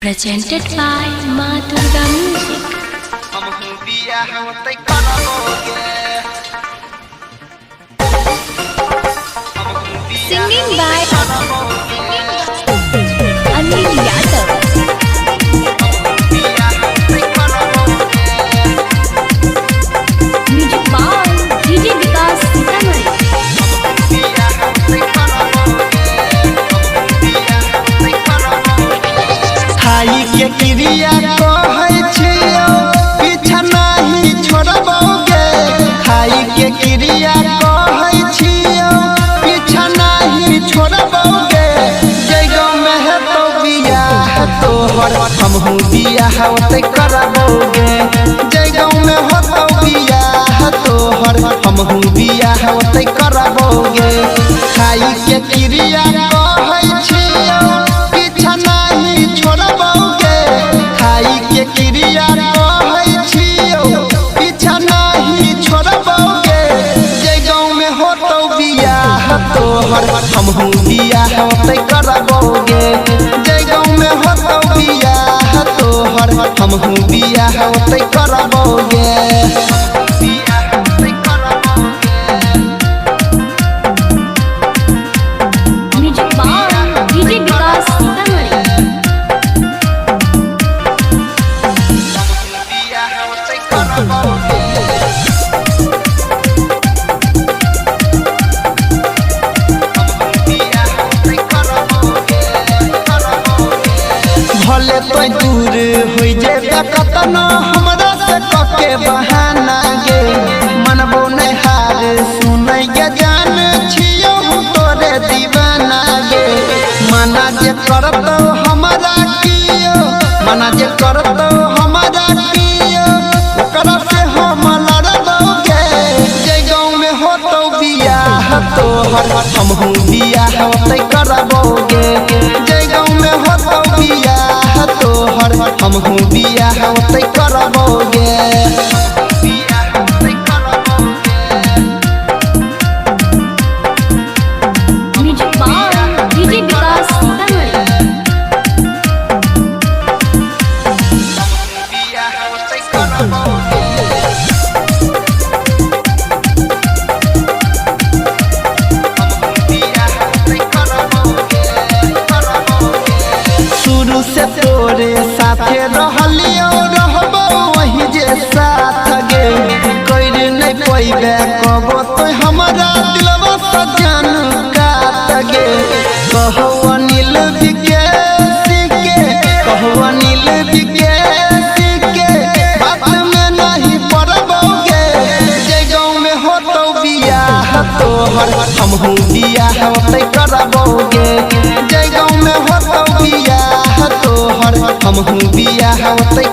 Presented by Ma Durga Music. Singing by Anil Yadav. Music by DJ Vikas Sitamarhi. खाई के क्रिया कहै छियो पीछा नहीं छोड़बोगे। खाई के क्रिया कहै छियो पीछा नहीं छोड़बोगे। जय गाँव में है तो बियाह तोहर हमहू बियाह ओते करबोगे। जय गाँव में हो तो बियाह तोहर हमहू बियाह ओते करबोगे। खाई के क्रिया कहै छियो पीछा नहीं छोड़बोगे। खाई के क्रिया कहै छियो पीछा नहीं छोड़बोगे। जय गाँव में हो तो बियाह तोहर हमहू बियाह ओते करबोगे। जय गाँव में हो तो बियाह तोहर हमहू बियाह ओते करबोगे। Music by DJ Vikas Sitamarhi. भले तो दूर हो जेबे कतनो हमरा से कके बहाना गे। मनबो नहीं हार सुनै गे जान छियो तोरे दीवाना गे। मना जे करतो हमरा कियो मना जे करतो हमरा कियो ओकरा से हम लड़बोगे। जय गाँव में हो तो बियाह तोहर हमहू बियाह ओते करबोगे। जय गाँव में हो तो बियाह तोहर हमहू बियाह ओते करबोगे। Music by DJ Vikas Sitamarhi. शुरू से तोरे साथे रहलियो रहबो वही जे साथ गे। कोई नहीं पैबे कबो तो हमरा दिलवा सजन काट गे। कहो अनिल विकेश के कहो अनिल विकेश के बात में नहीं पड़बोगे। जय गाँव में हो तो बियाह तोहर हमहू बियाह ओते करबोगे। जय गाँव में हो तो बियाह तोहर हमहू बियाह ओते